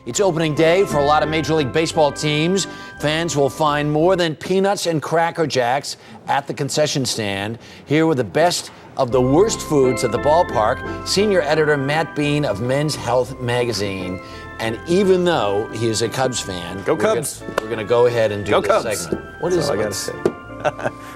It's opening day for a lot of Major League Baseball teams. Fans will find more than peanuts and Cracker Jacks at the concession stand. Here with the best of the worst foods at the ballpark, senior editor Matt Bean of Men's Health magazine. And even though he is a Cubs fan, go Cubs. We're going to go ahead and do go this Cubs. segment. What is it? I got to say.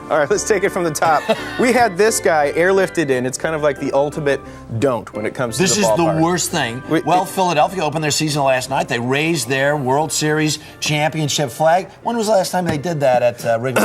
All right, let's take it from the top. We had this guy airlifted in. It's kind of like the ultimate don't when it comes to the ballpark. This is the worst thing. Philadelphia opened their season last night. They raised their World Series championship flag. When was the last time they did that at Wrigley?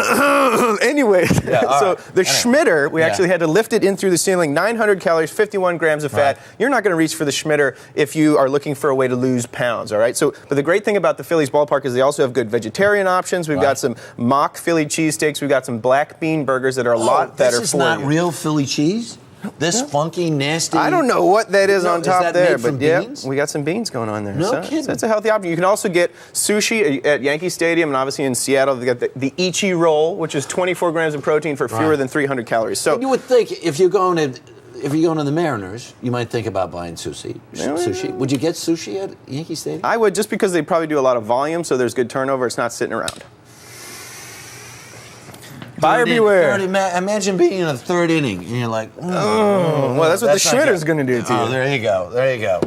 Anyway, so the Schmitter, we actually had to lift it in through the ceiling. 900 calories, 51 grams of fat. You're not going to reach for the Schmitter if you are looking for a way to lose pounds, all right? So, but the great thing about the Phillies ballpark is they also have good vegetarian options. We've got some mock Philly cheesesteaks. We've got some black bean burgers that are a lot better for you. This is not real Philly cheese? This funky, nasty... I don't know what that is on top there, but beans? We got some beans going on there. No kidding. So that's a healthy option. You can also get sushi at Yankee Stadium, and obviously in Seattle, they got the Ichi roll, which is 24 grams of protein for fewer than 300 calories. So you would think if you're going to the Mariners, you might think about buying sushi. Would you get sushi at Yankee Stadium? I would, just because they probably do a lot of volume, so there's good turnover. It's not sitting around. Buyer beware. Imagine being in the third inning and you're like, well, that's what the Schmitter's going to do to you. Oh, there you go.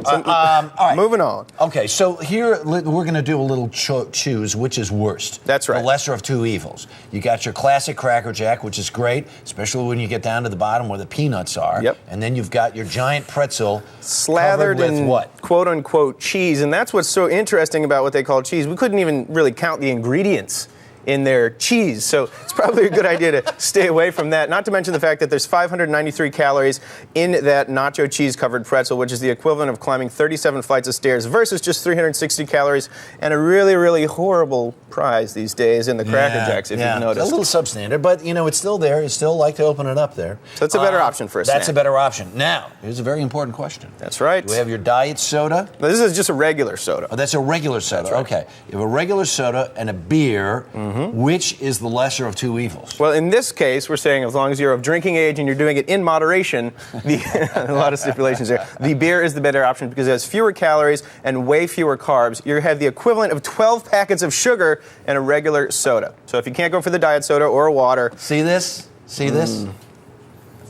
So, all right. Moving on. Okay, so here we're going to do a little choose which is worst. That's right. The lesser of two evils. You got your classic Cracker Jack, which is great, especially when you get down to the bottom where the peanuts are. Yep. And then you've got your giant pretzel slathered with in what? Quote-unquote cheese. And that's what's so interesting about what they call cheese. We couldn't even really count the ingredients in their cheese. So it's probably a good idea to stay away from that. Not to mention the fact that there's 593 calories in that nacho cheese-covered pretzel, which is the equivalent of climbing 37 flights of stairs versus just 360 calories and a really, really horrible prize these days in the Cracker Jacks, if you've noticed. It's a little substandard, but, it's still there. You still like to open it up there. So that's a better option for a snack. That's a better option. Now, here's a very important question. That's right. We have your diet soda. Now, this is just a regular soda. Oh, that's a regular soda. That's right. Okay. You have a regular soda and a beer. Which is the lesser of two evils? Well, in this case, we're saying as long as you're of drinking age and you're doing it in moderation, a lot of stipulations there, the beer is the better option because it has fewer calories and way fewer carbs. You have the equivalent of 12 packets of sugar in a regular soda. So if you can't go for the diet soda or water... See this?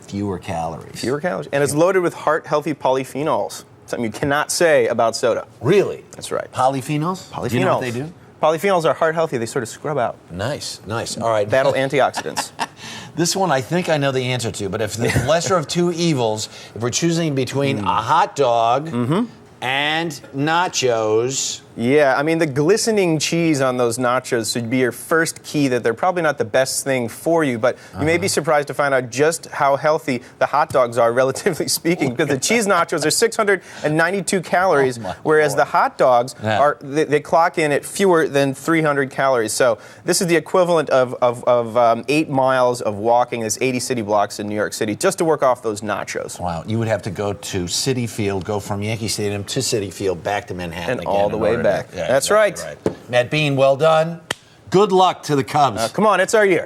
Fewer calories. Fewer calories. And it's loaded with heart-healthy polyphenols, something you cannot say about soda. Really? That's right. Polyphenols? Polyphenols. Do you know what they do? Polyphenols are heart healthy. They sort of scrub out. Nice. All right. Battle antioxidants. This one I think I know the answer to, but if the lesser of two evils, if we're choosing between a hot dog and nachos... Yeah, I mean, the glistening cheese on those nachos should be your first key that they're probably not the best thing for you, but you may be surprised to find out just how healthy the hot dogs are, relatively speaking, because the cheese nachos are 692 calories, whereas the hot dogs they clock in at fewer than 300 calories. So this is the equivalent of 8 miles of walking, this 80 city blocks in New York City, just to work off those nachos. Wow, you would have to go to Citi Field, go from Yankee Stadium to Citi Field, back to Manhattan and again. All the way back. Yeah, That's right. Matt Bean, well done. Good luck to the Cubs. Come on, it's our year.